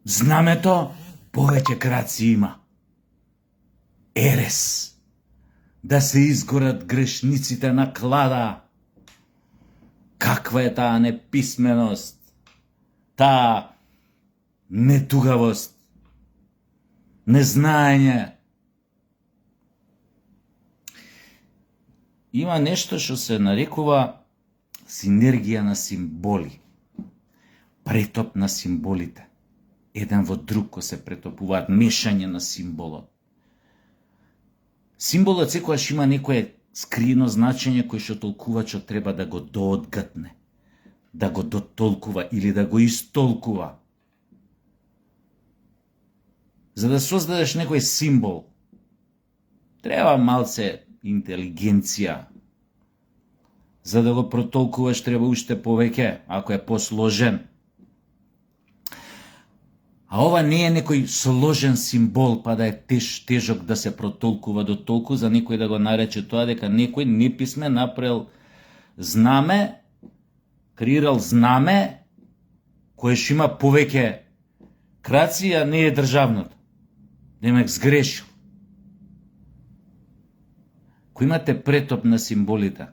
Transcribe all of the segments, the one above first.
знамето повеќе краци има. Ерес. Да се изгорат грешниците на клада. Каква е таа неписменост, таа нетугавост, незнаење. Има нешто што се нарекува синергија на символи. Претоп на символите. Еден во друг кој се претопуваат, мешање на символот. Символот секогаш има некое скриено значење кој што толкувачот треба да го доодгатне, да го дотолкува или да го истолкува. За да создадеш некој символ, треба малце интелигенција. За да го протолкуваш треба уште повеќе, ако е посложен. А ова не е некој сложен символ, па да е тежок да се протолкува до толку, за некој да го нарече тоа дека некој неписмен направил знаме, креирал знаме, кое што има повеќе краци, а не е државното. Демек сгрешил. Кој имате претоп на символите,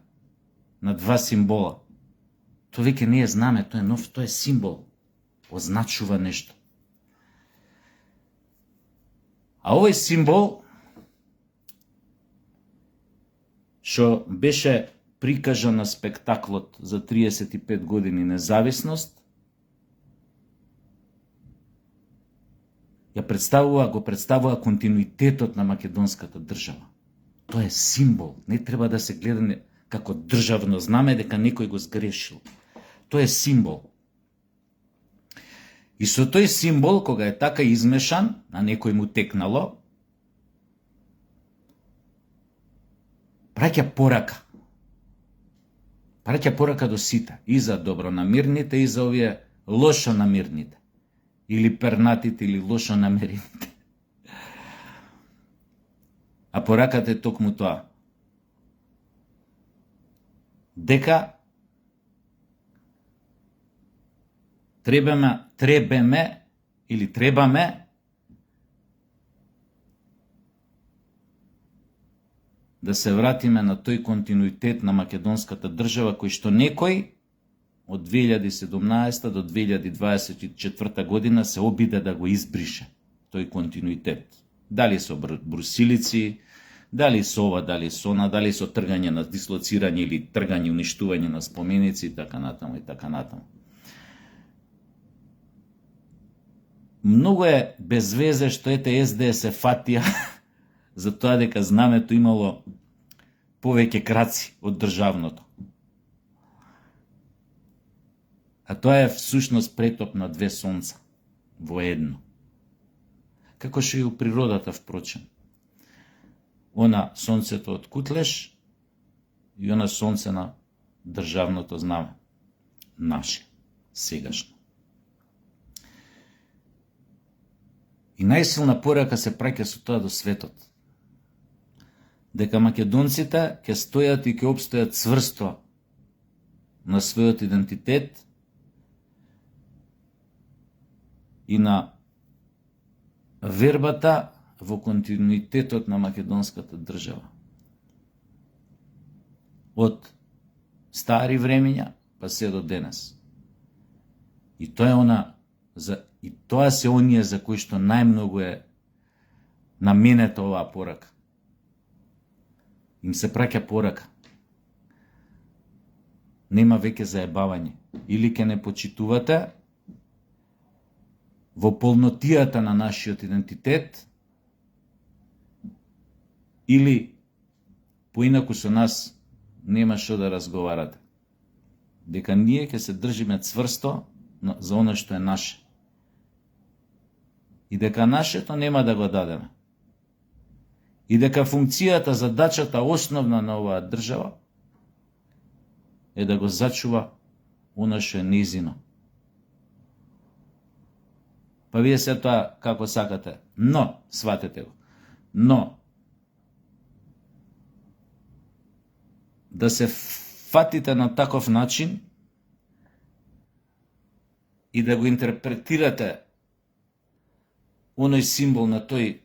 на два символа, тоа веќе не е знаме, тоа е нов, тоа е символ. Означува нешто. А овој символ, што беше прикажан на спектаклот за 35 години независност, го представува континуитетот на македонската држава. Тоа е символ. Не треба да се гледа како државно знаме дека некој го сгрешил. Тоа е символ. И со тој символ, кога е така измешан, на некој му текнало, праќа порака. Праќа порака до сите, и за добронамирните, и за овие лошонамирните. Или пернатите, или лошонамерените. А пораката е токму тоа. Дека требаме да се вратиме на тој континуитет на македонската држава кој што некој од 2017 до 2024 година се обиде да го избрише тој континуитет. Дали со брусилици, дали со ова, дали со она, дали со тргање на дислоцирање или тргање, уништување на споменици и така натаму и така натаму. Многу е без везе што СДС се фатија за тоа дека знамето имало повеќе краци од државното. А тоа е всушност претоп на две сонца во едно. Како што и у природата, впрочем. Она сонцето од Кутлеш и она сонце на државното знаме. Наше, сегашно. И најсилна порака се праќа со тоа до светот. Дека македонците ќе стојат и ќе опстојат цврсто на својот идентитет и на вербата во континуитетот на македонската држава. Од стари времења па се до денес. И тоа се оние за кои што најмногу е наменета оваа порака. Им се праќа порака. Нема веќе заебавање. Или ќе не почитувате во полнотијата на нашиот идентитет, или поинаку со нас нема што да разговарате. Дека ние ќе се држиме цврсто за оно што е наше. И дека нашето нема да го дадеме. И дека функцијата, задачата основна на оваа држава е да го зачува оно што е нејзино. Па вие се тоа како сакате. Но, сватете го. Но, да се фатите на таков начин и да го интерпретирате оној символ на тој,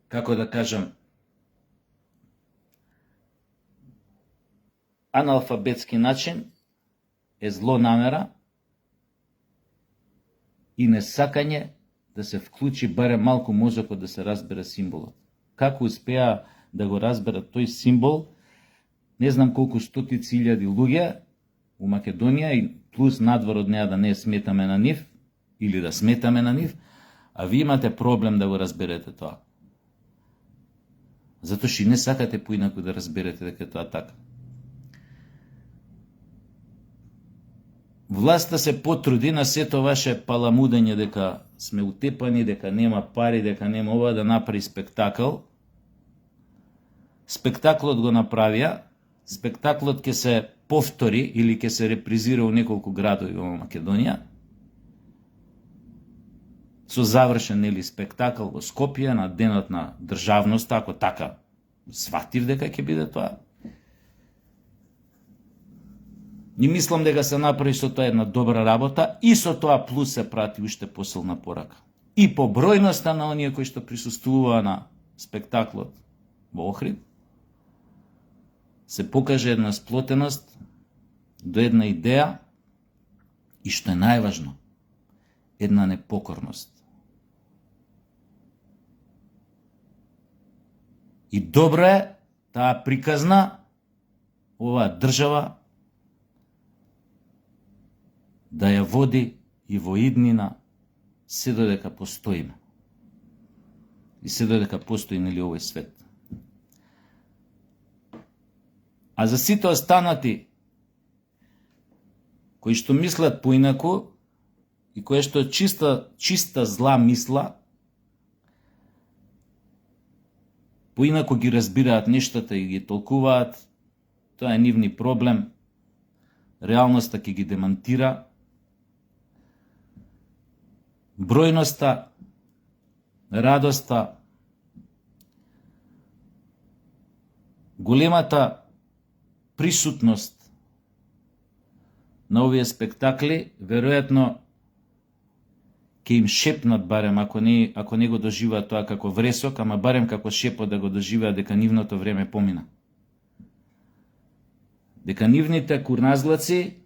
како да кажам, аналфабетски начин е злонамера и несакање да се вклучи барем малку мозокот да се разбере символот. Како успеа да го разберат тој символ, не знам колку стотици илјади луѓе у Македонија и плюс надвор од неа да не сметаме на нив или да сметаме на нив, а ви имате проблем да го разберете тоа. Затоа што не сакате поинаку да разберете дека тоа така. Власта се потруди на сето ваше паламудење дека сме утепани, дека нема пари, дека нема ова, да направи спектакл. Спектаклот го направија, спектаклот ќе се повтори или ќе се репризира у неколку градови во Македонија. Со завршен спектакл во Скопје на денот на државноста, ако така сватив дека ќе биде тоа. И мислам дека се направи со тоа една добра работа и со тоа плюс се прати уште посилна порака. И по бројноста на оние кои што присуствуваа на спектаклот во Охрид, се покаже една сплотеност до една идеја и што е најважно, една непокорност. И добро е таа приказна оваа држава да ја води и во иднина се додека постоиме. И се додека постои нели овој свет. А за сите останати кои што мислат поинаку и кои што чиста зла мисла, поинаку ги разбираат нештата и ги толкуваат, тоа е нивни проблем. Реалноста ќе ги демантира. Бројноста, радоста, големата присутност на овие спектакли, веројатно ќе им шепнат барем, ако не го доживаат тоа како вресок, ама барем како шепот да го доживеат дека нивното време помина. Дека нивните курназлаци,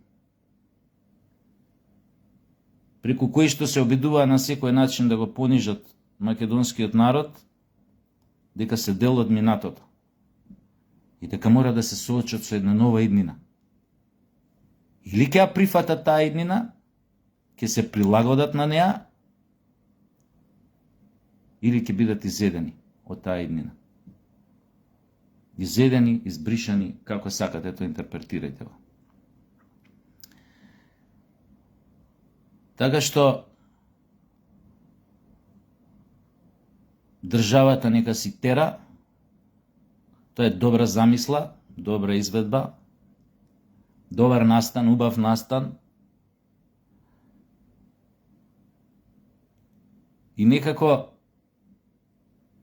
преку кои што се обидуваа на секој начин да го понижат македонскиот народ, дека се дел од минатото и дека мора да се соочат со една нова иднина. Или ќе ја прифатат таа иднина, ќе се прилагодат на неа, или ќе бидат изедени од таа иднина. Изедени, избришани, како сакате тоа интерпретирајте го. Така што државата нека си тера, тоа е добра замисла, добра изведба, добар настан, убав настан. И некако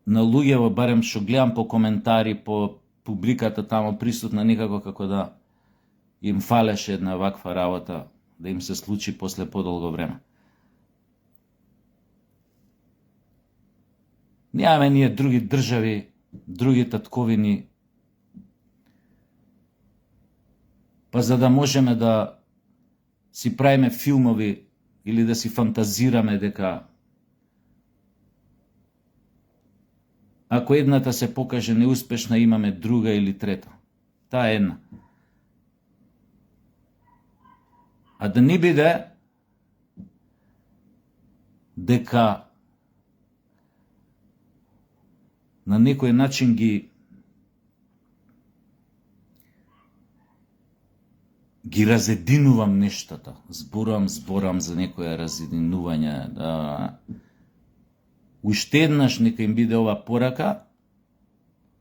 на луѓево, барем што гледам по коментари, по публиката тамо присутна, некако како да им фалеше една ваква работа, да им се случи после подолго време. Немаме ние други држави, други татковини, па за да можеме да си правиме филмови или да си фантазираме дека ако едната се покаже неуспешна, имаме друга или трета. Таа е една. А да не биде дека на некој начин ги разединувам нештата. Зборам за некоја разединување. Да. Уште еднаш нека им биде ова порака,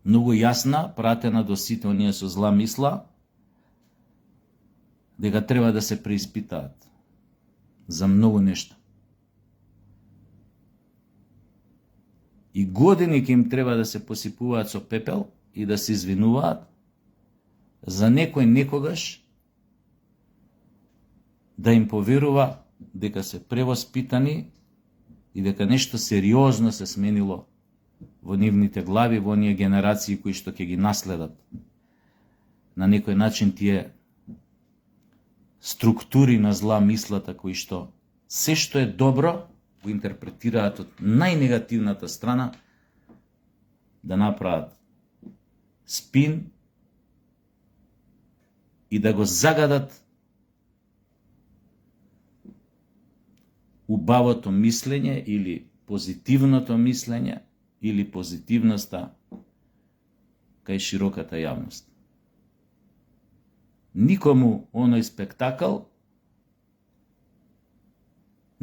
многу јасна, пратена до сите оние со зла мисла, дека треба да се преиспитаат за многу нешта. И години ќе им треба да се посипуваат со пепел и да се извинуваат за некој некогаш да им поверува дека се превоспитани и дека нешто сериозно се сменило во нивните глави, во оние генерации кои што ќе ги наследат. На некој начин тие структури на зла мислата кои што се што е добро го интерпретираат од најнегативната страна, да направат спин и да го загадат убавото мислење или позитивното мислење или позитивноста кај широката јавност. Никому оној спектакл,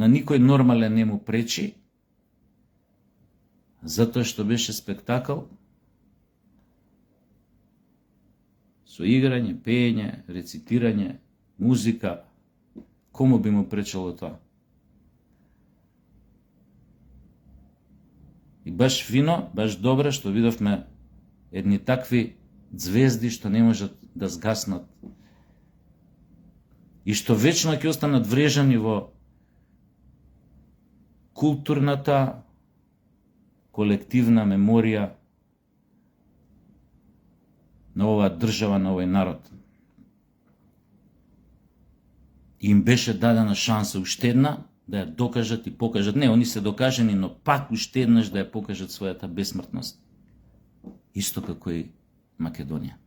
на никој нормален не му пречи, затоа што беше спектакл со играње, пеење, рецитирање, музика. Кому би му пречело тоа? И баш фино, баш добро што видовме едни такви звезди што не можат да згаснат и што вечно ќе останат врежани во културната колективна меморија на оваа држава, на овој народ. Им беше дадена шанса уште една да ја докажат и покажат. Не, они се докажени, но пак уште еднаш да ја покажат својата бесмртност. Исто како и Македонија.